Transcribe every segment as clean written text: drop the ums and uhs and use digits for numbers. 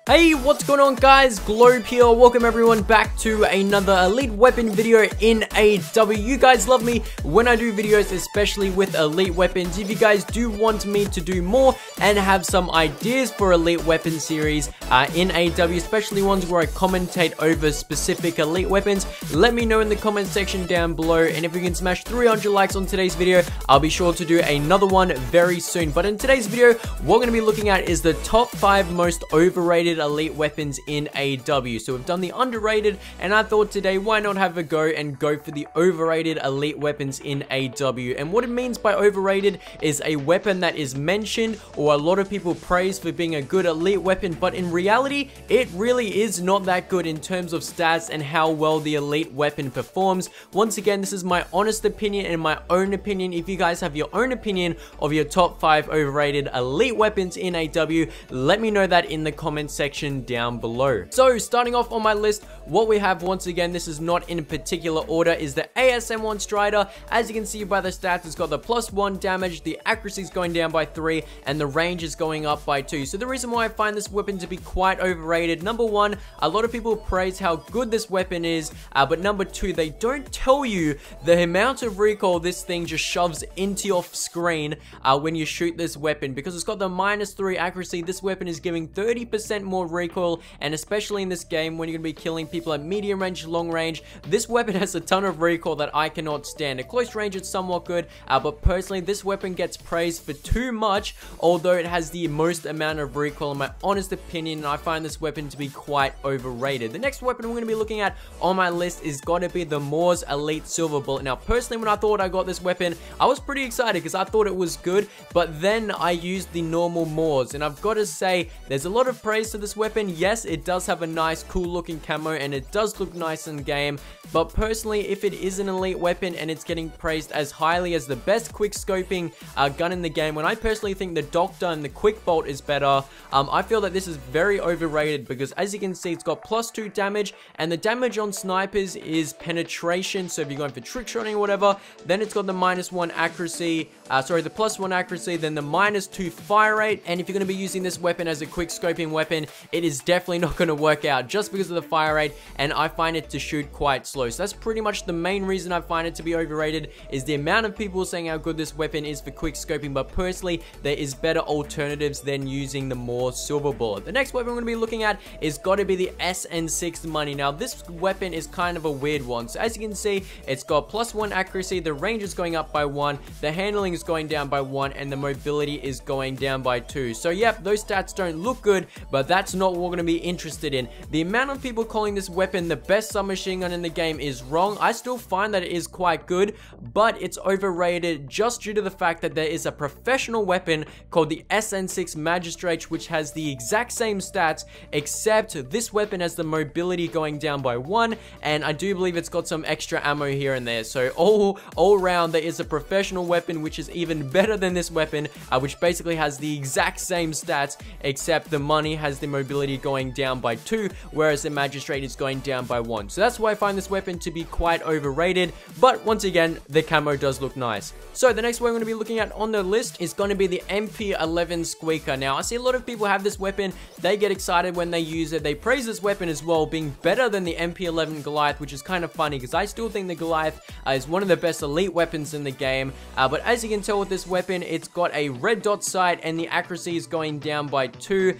Hey, what's going on guys? Globe here. Welcome everyone back to another elite weapon video in AW. You guys love me when I do videos, especially with elite weapons. If you guys do want me to do more and have some ideas for elite weapon series in AW, especially ones where I commentate over specific elite weapons, let me know in the comment section down below. And if we can smash 300 likes on today's video, I'll be sure to do another one very soon. But in today's video, what we're going to be looking at is the top 5 most overrated elite weapons in AW. So we've done the underrated, and I thought today, why not have a go and go for the overrated elite weapons in AW. And what it means by overrated is a weapon that is mentioned or a lot of people praise for being a good elite weapon, but in reality, it really is not that good in terms of stats and how well the elite weapon performs. Once again, this is my honest opinion and my own opinion. If you guys have your own opinion of your top 5 overrated elite weapons in AW, let me know that in the comment section down below. So starting off on my list, what we have, once again, this is not in a particular order, is the ASM1 Strider. As you can see by the stats, it's got the +1 damage, the accuracy is going down by 3, and the range is going up by 2. So the reason why I find this weapon to be quite overrated, number one, a lot of people praise how good this weapon is, but number two, they don't tell you the amount of recoil this thing just shoves into your screen when you shoot this weapon. Because it's got the -3 accuracy, this weapon is giving 30% more recoil, and especially in this game when you're going to be killing people at medium range, long range, this weapon has a ton of recoil that I cannot stand. At close range, it's somewhat good, but personally, this weapon gets praised for too much, although it has the most amount of recoil in my honest opinion, and I find this weapon to be quite overrated. The next weapon we're going to be looking at on my list is got to be the Moors Elite Silver Bullet. Now, personally, when I thought I got this weapon, I was pretty excited because I thought it was good, but then I used the normal Moors, and I've got to say, there's a lot of praise to this weapon. Yes, it does have a nice, cool looking camo, and it does look nice in game, but personally, if it is an elite weapon and it's getting praised as highly as the best quick scoping gun in the game, when I personally think the Doctor and the Quick Bolt is better, I feel that this is very overrated because, as you can see, it's got +2 damage, and the damage on snipers is penetration. So if you're going for trick shotting or whatever, then it's got the -1 accuracy, the +1 accuracy, then the -2 fire rate. And if you're going to be using this weapon as a quick scoping weapon, it is definitely not going to work out just because of the fire rate, and I find it to shoot quite slow. So that's pretty much the main reason I find it to be overrated, is the amount of people saying how good this weapon is for quick scoping, but personally, there is better alternatives than using the Moor Silver Bullet. The next weapon we're going to be looking at is got to be the SN6 Money. Now, this weapon is kind of a weird one. So as you can see, it's got +1 accuracy, the range is going up by 1, the handling is going down by 1, and the mobility is going down by 2. So yep, those stats don't look good, but that's not what we're going to be interested in. The amount of people calling this weapon the best submachine gun in the game is wrong. I still find that it is quite good, but it's overrated just due to the fact that there is a professional weapon called the SN6 Magistrate, which has the exact same stats, except this weapon has the mobility going down by 1, and I do believe it's got some extra ammo here and there. So all around, there is a professional weapon which is even better than this weapon, which basically has the exact same stats, except the Money has the mobility going down by 2, whereas the Magistrate is going down by 1. So that's why I find this weapon to be quite overrated, but once again, the camo does look nice. So the next one we're going to be looking at on the list is going to be the MP11 Squeaker. Now, I see a lot of people have this weapon, they get excited when they use it, they praise this weapon as well, being better than the MP11 Goliath, which is kind of funny because I still think the Goliath is one of the best elite weapons in the game, but as you can tell with this weapon, it's got a red dot sight and the accuracy is going down by 2,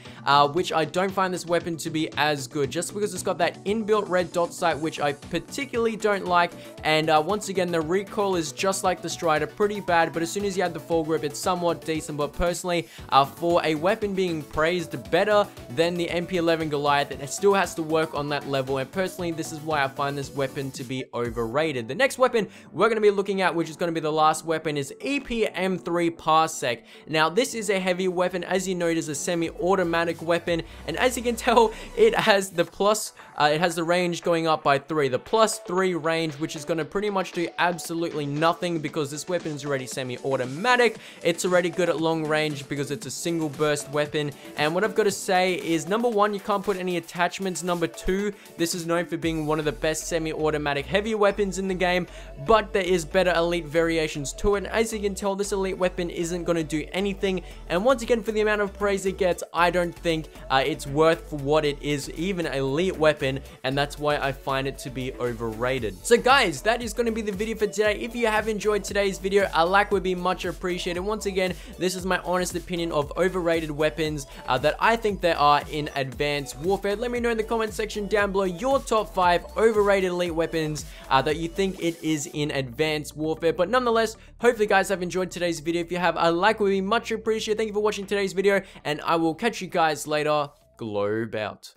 which I don't find this weapon to be as good, just because it's got that inbuilt red dot sight, which I particularly don't like, and once again, the recoil is just like the Strider, pretty bad, but as soon as you add the foregrip, it's somewhat decent. But personally, for a weapon being praised better than the MP11 Goliath, it still has to work on that level, and personally, this is why I find this weapon to be overrated. The next weapon we're going to be looking at, which is going to be the last weapon, is EPM3 Parsec. Now, this is a heavy weapon. As you know, it is a semi-automatic weapon, and as you can tell, it has the range going up by 3, the +3 range, which is going to pretty much do absolutely nothing because this weapon is already semi-automatic. It's already good at long range because it's a single burst weapon, and what I've got to say is, number one, you can't put any attachments. Number two, this is known for being one of the best semi-automatic heavy weapons in the game, but there is better elite variations to it, and as you can tell, this elite weapon isn't going to do anything, and once again, for the amount of praise it gets, I don't think think it's worth for what it is, even an elite weapon, and that's why I find it to be overrated. So guys, that is going to be the video for today. If you have enjoyed today's video, a like would be much appreciated. Once again, this is my honest opinion of overrated weapons that I think there are in Advanced Warfare. Let me know in the comment section down below your top 5 overrated elite weapons that you think it is in Advanced Warfare. But nonetheless, hopefully guys have enjoyed today's video. If you have, a like would be much appreciated. Thank you for watching today's video, and I will catch you guys later. Globe out.